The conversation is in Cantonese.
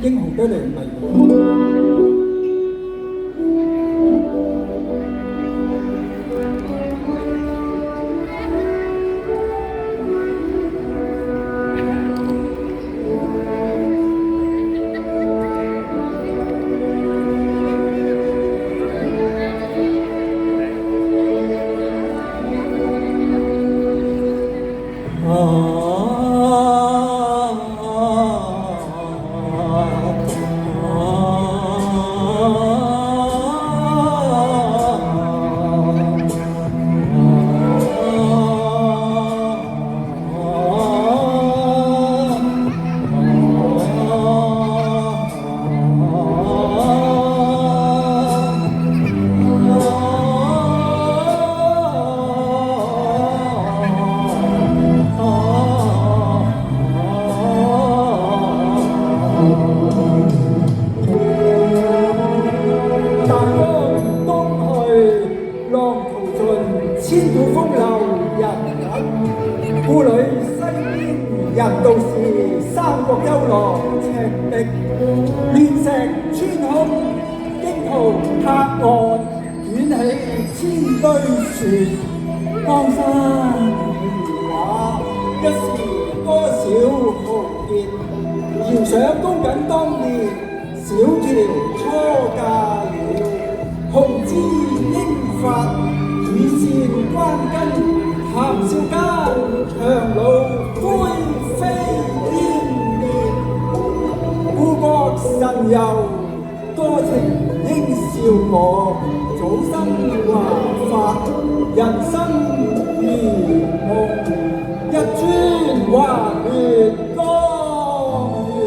英雄的良迷。千古風流人物，故里西邊人道是三國幽狼赤壁，亂石穿空，驚濤拍岸，捲起千堆雪。江山如畫，一時多少豪傑，遙想公瑾當年，小喬初嫁了，紅枝英發。羽扇關根，談笑間，長路灰飛煙滅。故國神遊，多情應笑我。早生華髮，人生如夢。一尊還酹江月。